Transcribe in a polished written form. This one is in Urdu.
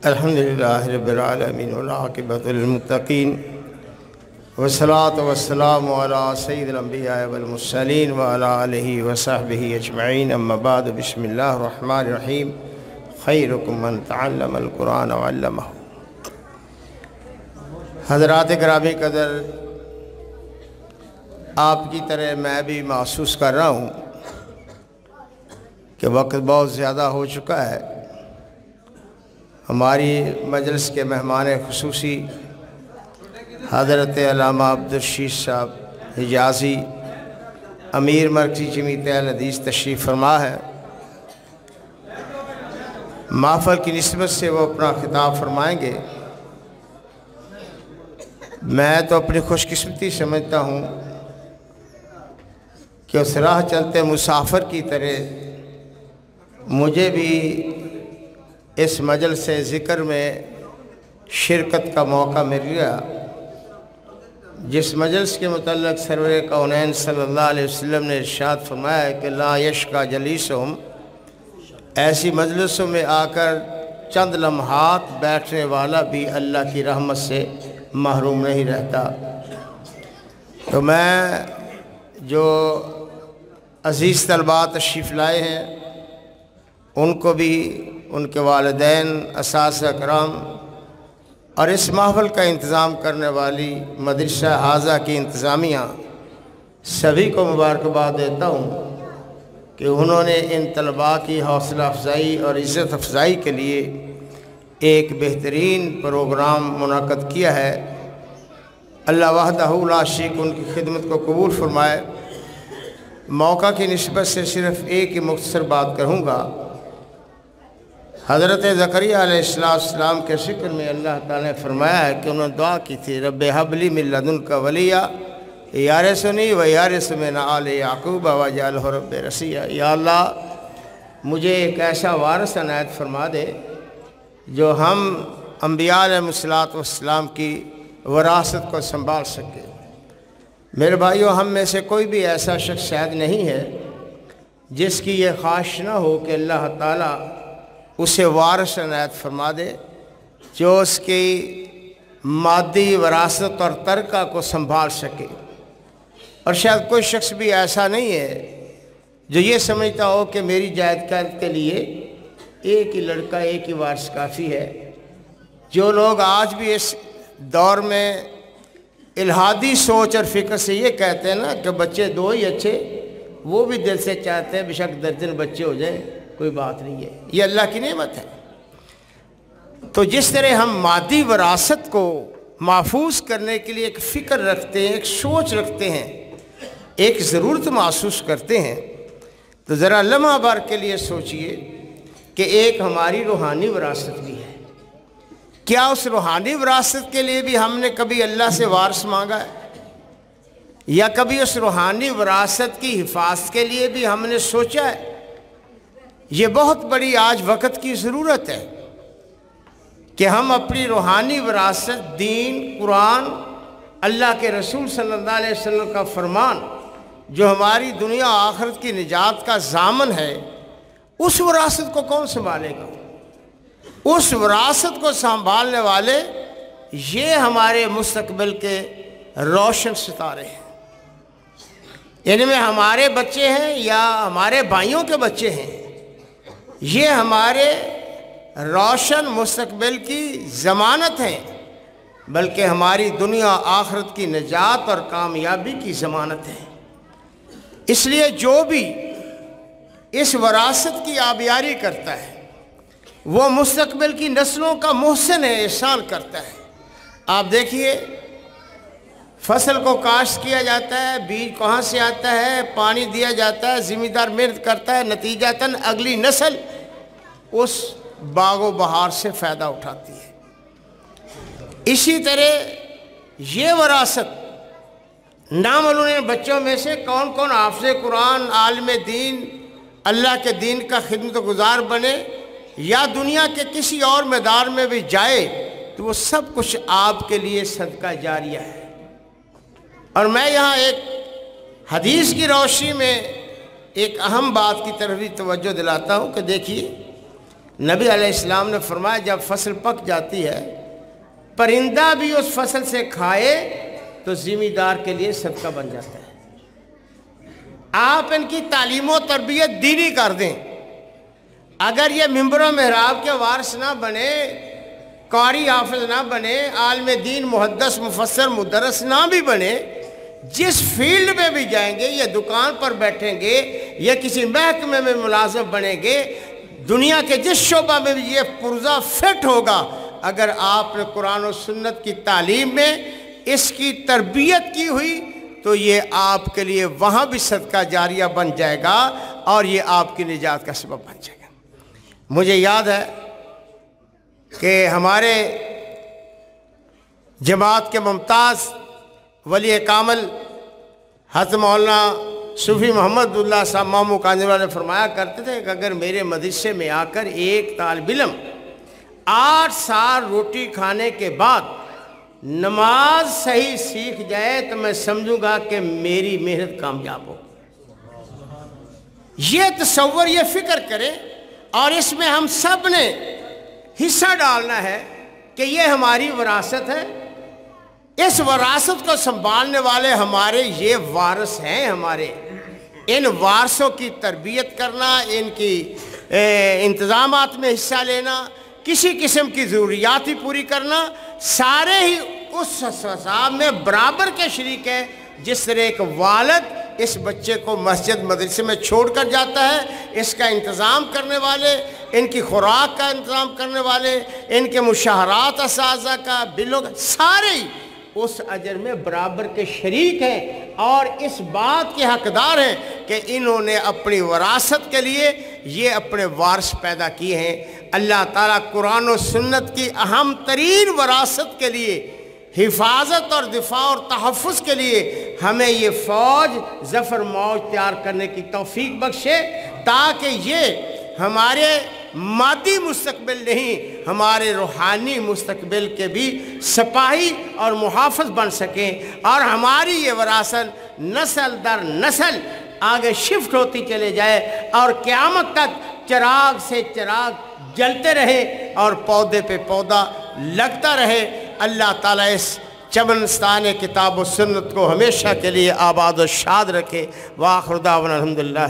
الحمدللہ رب العالمین والعاقبۃ للمتقین والصلاۃ والسلام علی سید الانبیاء والمرسلین وعلی آلہ وصحبہ اجمعین، اما بعد، بسم اللہ الرحمن الرحیم۔ خیرکم من تعلم القرآن وعلمہ۔ حضرات گرامی قدر، آپ کی طرح میں بھی محسوس کر رہا ہوں کہ وقت بہت زیادہ ہو چکا ہے۔ ہماری مجلس کے مہمان خصوصی حضرت علامہ عبدالرشید صاحب حجازی امیر مرکزی جمعیت اہل حدیث تشریف فرما ہے۔ محفل کی نسبت سے وہ اپنا خطاب فرمائیں گے۔ میں تو اپنی خوش قسمتی سمجھتا ہوں کہ اس راہ چلتے مسافر کی طرح مجھے بھی اس مجلس ذکر میں شرکت کا موقع مل گیا، جس مجلس کے متعلق سرور کونین صلی اللہ علیہ وسلم نے ارشاد فرمایا ہے کہ لا یشقی جلیسہم، ایسی مجلسوں میں آ کر چند لمحات بیٹھنے والا بھی اللہ کی رحمت سے محروم نہیں رہتا۔ تو میں جو عزیز طلباء تشریف لائے ہیں ان کو بھی، ان کے والدین، اساتذہ کرام اور اس محفل کا انتظام کرنے والی مدرسہ حاضہ کی انتظامیہ، سبھی کو مبارکباد دیتا ہوں کہ انہوں نے ان طلباء کی حوصلہ افزائی اور عزت افزائی کے لیے ایک بہترین پروگرام منعقد کیا ہے۔ اللہ وحدہ لا شریک ان کی خدمت کو قبول فرمائے۔ موقع کی نسبت سے صرف ایک ہی مختصر بات کہوں گا۔ حضرت زکریا علیہ السلام کے ذکر میں اللہ تعالیٰ نے فرمایا ہے کہ انہوں نے دعا کی تھی، رب ہب لی من لدنک ولیٰ یارثنی و یارث من آل یعقوب واجعلہ رب رضیہ۔ یا اللہ، مجھے ایک ایسا وارث عنایت فرما دے جو ہم انبیاء علیہ السلام کی وراثت کو سنبھال سکے۔ میرے بھائیو، ہم میں سے کوئی بھی ایسا شخص شاید نہیں ہے جس کی یہ خواہش نہ ہو کہ اللہ تعالیٰ اسے وارث عنایت فرما دے جو اس کی مادی وراثت اور ترکہ کو سنبھال سکے۔ اور شاید کوئی شخص بھی ایسا نہیں ہے جو یہ سمجھتا ہو کہ میری جائیداد کے لیے ایک ہی لڑکا، ایک ہی وارث کافی ہے۔ جو لوگ آج بھی اس دور میں الہادی سوچ اور فکر سے یہ کہتے ہیں نا کہ بچے دو ہی اچھے، وہ بھی دل سے چاہتے ہیں بے شک درجن بچے ہو جائیں، کوئی بات نہیں ہے، یہ اللہ کی نعمت ہے۔ تو جس طرح ہم مادی وراثت کو محفوظ کرنے کے لیے ایک فکر رکھتے ہیں، ایک سوچ رکھتے ہیں، ایک ضرورت محسوس کرتے ہیں، تو ذرا لمحہ بھر کے لیے سوچئے کہ ایک ہماری روحانی وراثت بھی ہے۔ کیا اس روحانی وراثت کے لیے بھی ہم نے کبھی اللہ سے وارث مانگا ہے؟ یا کبھی اس روحانی وراثت کی حفاظت کے لیے بھی ہم نے سوچا ہے؟ یہ بہت بڑی آج وقت کی ضرورت ہے کہ ہم اپنی روحانی وراثت، دین، قرآن، اللہ کے رسول صلی اللہ علیہ وسلم کا فرمان جو ہماری دنیا و آخرت کی نجات کا ضامن ہے، اس وراثت کو کون سنبھالے گا؟ اس وراثت کو سنبھالنے والے یہ ہمارے مستقبل کے روشن ستارے ہیں۔ ان میں ہمارے بچے ہیں یا ہمارے بھائیوں کے بچے ہیں، یہ ہمارے روشن مستقبل کی ضمانت ہیں، بلکہ ہماری دنیا آخرت کی نجات اور کامیابی کی ضمانت ہے۔ اس لیے جو بھی اس وراثت کی آبیاری کرتا ہے وہ مستقبل کی نسلوں کا محسن ہے، احسان کرتا ہے۔ آپ دیکھیے، فصل کو کاشت کیا جاتا ہے، بیج کہاں سے آتا ہے، پانی دیا جاتا ہے، زمیندار محنت کرتا ہے، نتیجتاً اگلی نسل اس باغ و بہار سے فائدہ اٹھاتی ہے۔ اسی طرح یہ وراثت نامعلوم بچوں میں سے کون کون حافظ قرآن، عالم دین، اللہ کے دین کا خدمت گزار بنے یا دنیا کے کسی اور میدان میں بھی جائے تو وہ سب کچھ آپ کے لیے صدقہ جاریہ ہے۔ اور میں یہاں ایک حدیث کی روشنی میں ایک اہم بات کی طرف بھی توجہ دلاتا ہوں کہ دیکھیے، نبی علیہ السلام نے فرمایا جب فصل پک جاتی ہے پرندہ بھی اس فصل سے کھائے تو زمیندار کے لیے صدقہ بن جاتا ہے۔ آپ ان کی تعلیم و تربیت دینی کر دیں۔ اگر یہ ممبر و محراب کے وارث نہ بنے، قاری حافظ نہ بنے، عالم دین محدث مفسر مدرس نہ بھی بنے، جس فیلڈ میں بھی جائیں گے، یہ دکان پر بیٹھیں گے یا کسی محکمے میں ملازم بنیں گے، دنیا کے جس شعبہ میں بھی یہ پرزہ فٹ ہوگا، اگر آپ نے قرآن و سنت کی تعلیم میں اس کی تربیت کی ہوئی تو یہ آپ کے لیے وہاں بھی صدقہ جاریہ بن جائے گا اور یہ آپ کی نجات کا سبب بن جائے گا۔ مجھے یاد ہے کہ ہمارے جماعت کے ممتاز ولی کامل حضرت مولانا صوفی محمد اللہ صاحب مامو کانجرا نے فرمایا کرتے تھے کہ اگر میرے مدرسے میں آ کر ایک طالب علم 8 سال روٹی کھانے کے بعد نماز صحیح سیکھ جائے تو میں سمجھوں گا کہ میری محنت کامیاب ہو۔ یہ تصور، یہ فکر کریں، اور اس میں ہم سب نے حصہ ڈالنا ہے کہ یہ ہماری وراثت ہے۔ اس وراثت کو سنبھالنے والے ہمارے یہ وارث ہیں۔ ہمارے ان وارثوں کی تربیت کرنا، ان کی انتظامات میں حصہ لینا، کسی قسم کی ضروریات ہی پوری کرنا، سارے ہی اس حساب میں برابر کے شریک ہیں۔ جس طرح ایک والد اس بچے کو مسجد مدرسے میں چھوڑ کر جاتا ہے، اس کا انتظام کرنے والے، ان کی خوراک کا انتظام کرنے والے، ان کے مشاہرات اساتذہ کا، بلوں کا، سارے ہی اس اجر میں برابر کے شریک ہیں اور اس بات کے حقدار ہیں کہ انہوں نے اپنی وراثت کے لیے یہ اپنے وارث پیدا کیے ہیں۔ اللہ تعالیٰ قرآن و سنت کی اہم ترین وراثت کے لیے، حفاظت اور دفاع اور تحفظ کے لیے ہمیں یہ فوج ظفر موج تیار کرنے کی توفیق بخشے، تاکہ یہ ہمارے مادی مستقبل نہیں، ہمارے روحانی مستقبل کے بھی سپاہی اور محافظ بن سکیں، اور ہماری یہ وراثت نسل در نسل آگے شفٹ ہوتی چلے جائے اور قیامت تک چراغ سے چراغ جلتے رہے اور پودے پہ پودا لگتا رہے۔ اللہ تعالیٰ اس چمنستان کتاب و سنت کو ہمیشہ کے لیے آباد و شاد رکھے۔ وآخر دعوانا الحمدللہ۔